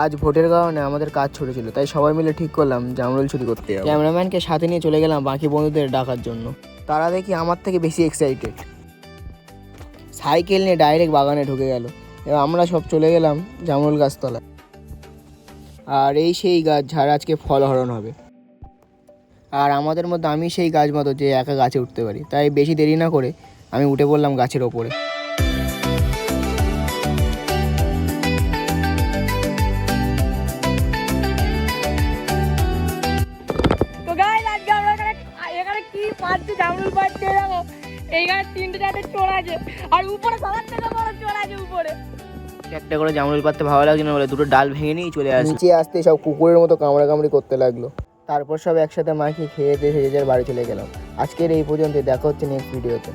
আজ ভোটের কারণে আমাদের কাজ ছোট ছিল, তাই সবাই মিলে ঠিক করলাম জামরুল চুরি করতে যাবো। ক্যামেরাম্যানকে সাথে নিয়ে চলে গেলাম বাকি বন্ধুদের ডাকার জন্য। তারা দেখি আমার থেকে বেশি এক্সাইটেড, সাইকেল নিয়ে ডাইরেক্ট বাগানে ঢুকে গেল। এবার আমরা সব চলে গেলাম জামরুল গাছতলায়। আর এই সেই গাছ যার আজকে ফল হরণ হবে। আর আমাদের মধ্যে আমি সেই গাছ মতো যে একা গাছে উঠতে পারি, তাই বেশি দেরি না করে আমি উঠে পড়লাম গাছের ওপরে। তো গাইস আজকে আমরা এখানে কি পাচ্ছি, জামরুল পাচ্ছি। দেখো এইখানে 3-4টে চোর আছে, আর উপরে সবার থেকে বড় চোর আছে উপরে। একটা করে জামরুল পাততে ভালো লাগছে না বলে দুটো ডাল ভেঙে নিয়ে চলে আসে। নিচে আসতে সব কুকুরের মতো কামড়াকামড়ি করতে লাগলো। তারপর সব একসাথে মাখিয়ে খেয়ে দিয়ে যে যার বাড়ি চলে গেলাম। আজকের এই পর্যন্ত, দেখা হচ্ছে নেক্সট ভিডিওতে।